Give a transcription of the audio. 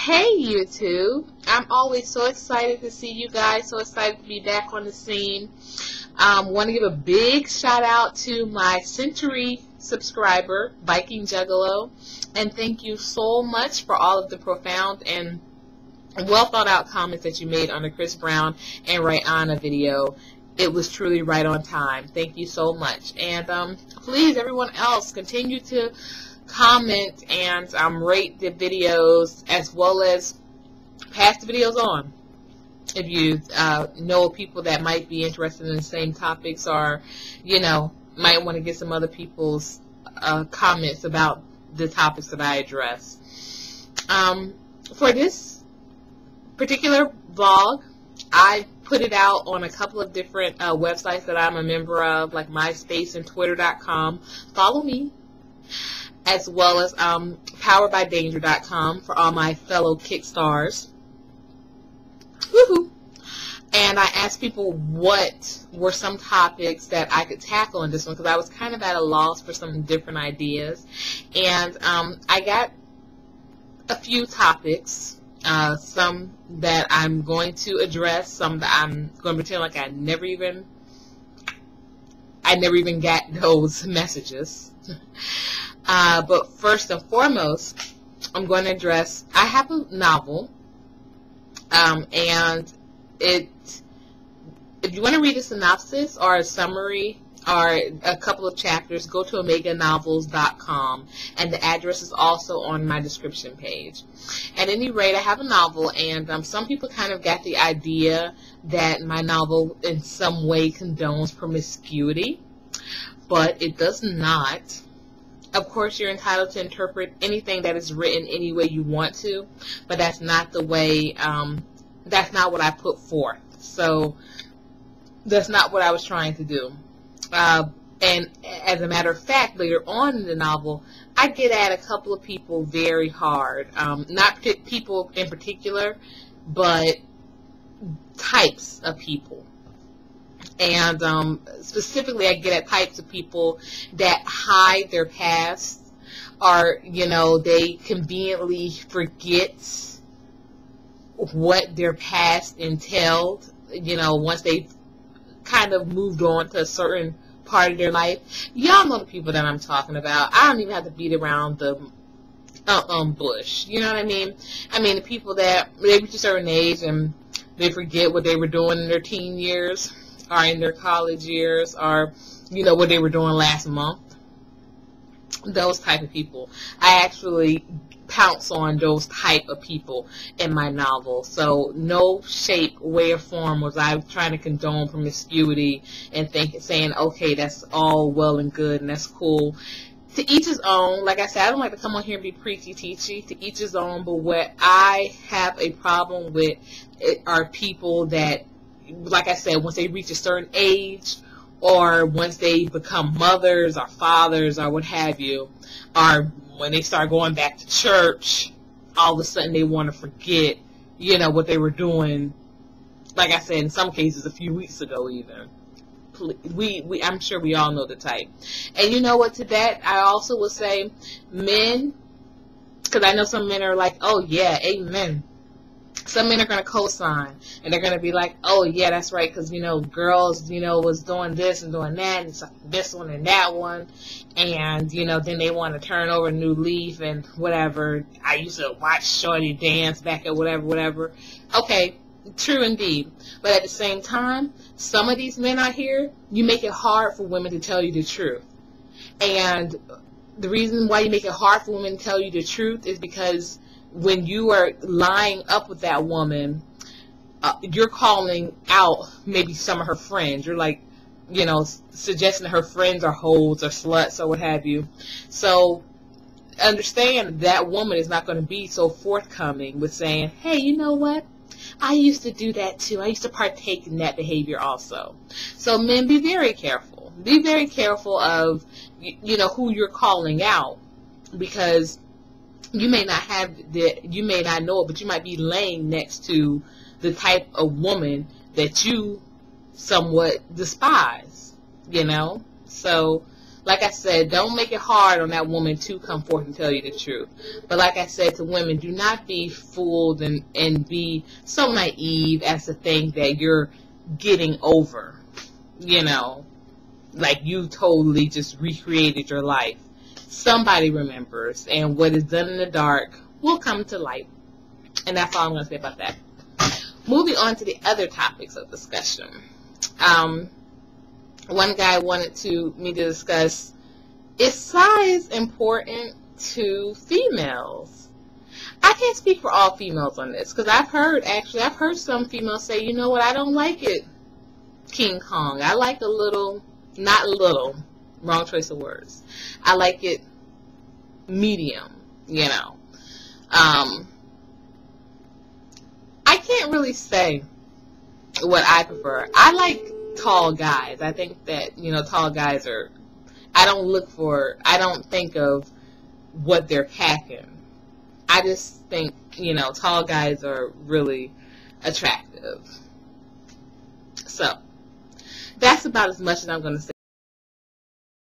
Hey YouTube, I'm always so excited to see you guys, so excited to be back on the scene. Want to give a big shout out to my Century subscriber, Viking Juggalo, and thank you so much for all of the profound and well thought out comments that you made on the Chris Brown and Rihanna video. It was truly right on time. Thank you so much. And please, everyone else, continue to comment and rate the videos, as well as pass the videos on. If you know people that might be interested in the same topics, or might want to get some other people's comments about the topics that I address. For this particular vlog, I put it out on a couple of different websites that I'm a member of, like MySpace and Twitter.com. Follow me. As well as poweredbydanger.com for all my fellow Kickstars. Woohoo! And I asked people what were some topics that I could tackle in this one, because I was kind of at a loss for some different ideas. And I got a few topics, some that I'm going to address, some that I'm going to pretend like I never even got those messages. But first and foremost, I'm going to address, I have a novel, and if you want to read a synopsis or a summary or a couple of chapters, go to omeganovels.com, and the address is also on my description page. At any rate, I have a novel, and some people kind of got the idea that my novel in some way condones promiscuity, but it does not. Of course, you're entitled to interpret anything that is written any way you want to, but that's not the way, that's not what I put forth. So that's not what I was trying to do. And as a matter of fact, later on in the novel, I get at a couple of people very hard. Not people in particular, but types of people. And specifically, I get at types of people that hide their past, or, they conveniently forget what their past entailed, once they've kind of moved on to a certain part of their life. Y'all know the people that I'm talking about. I don't even have to beat around the bush. You know what I mean? I mean, the people that they reach a certain age and they forget what they were doing in their teen years, or in their college years, or what they were doing last month. Those type of people. I actually pounce on those type of people in my novel. So no shape, way, or form was I trying to condone promiscuity and saying, okay, that's all well and good and that's cool. To each his own. Like I said, I don't like to come on here and be preachy teachy. To each his own. But what I have a problem with are people that, like I said, once they reach a certain age, or once they become mothers or fathers or what have you, or when they start going back to church, all of a sudden they want to forget, what they were doing, like I said, in some cases a few weeks ago even. I'm sure we all know the type. And you know what, to that, I also would say men, because I know some men are like, oh yeah, amen. Some men are going to co-sign, and they're going to be like, oh, yeah, that's right, because, girls, was doing this and doing that, and this one and that one, and, then they want to turn over a new leaf and whatever. I used to watch Shorty dance back at whatever. Okay, true indeed. But at the same time, some of these men out here, you make it hard for women to tell you the truth. And the reason why you make it hard for women to tell you the truth is because when you are lying up with that woman, you're calling out maybe some of her friends. You're like, suggesting that her friends are hoes or sluts or what have you. So understand that woman is not going to be so forthcoming with saying, hey, you know what? I used to do that too. I used to partake in that behavior also. So men, be very careful. Be very careful of, who you're calling out, because you may not you may not know it, but you might be laying next to the type of woman that you somewhat despise, So like I said, don't make it hard on that woman to come forth and tell you the truth. But like I said to women, do not be fooled and be so naive as to think that you're getting over, you know, like you totally just recreated your life. Somebody remembers, and what is done in the dark will come to light. And that's all I'm going to say about that. Moving on to the other topics of discussion. One guy wanted me to discuss, is size important to females? I can't speak for all females on this, because I've heard some females say, you know what, I don't like it King Kong. I like a little, not little, wrong choice of words. I like it medium, you know. I can't really say what I prefer. I like tall guys. I think that, you know, tall guys are, I don't think of what they're packing. I just think, you know, tall guys are really attractive. So, that's about as much as I'm going to say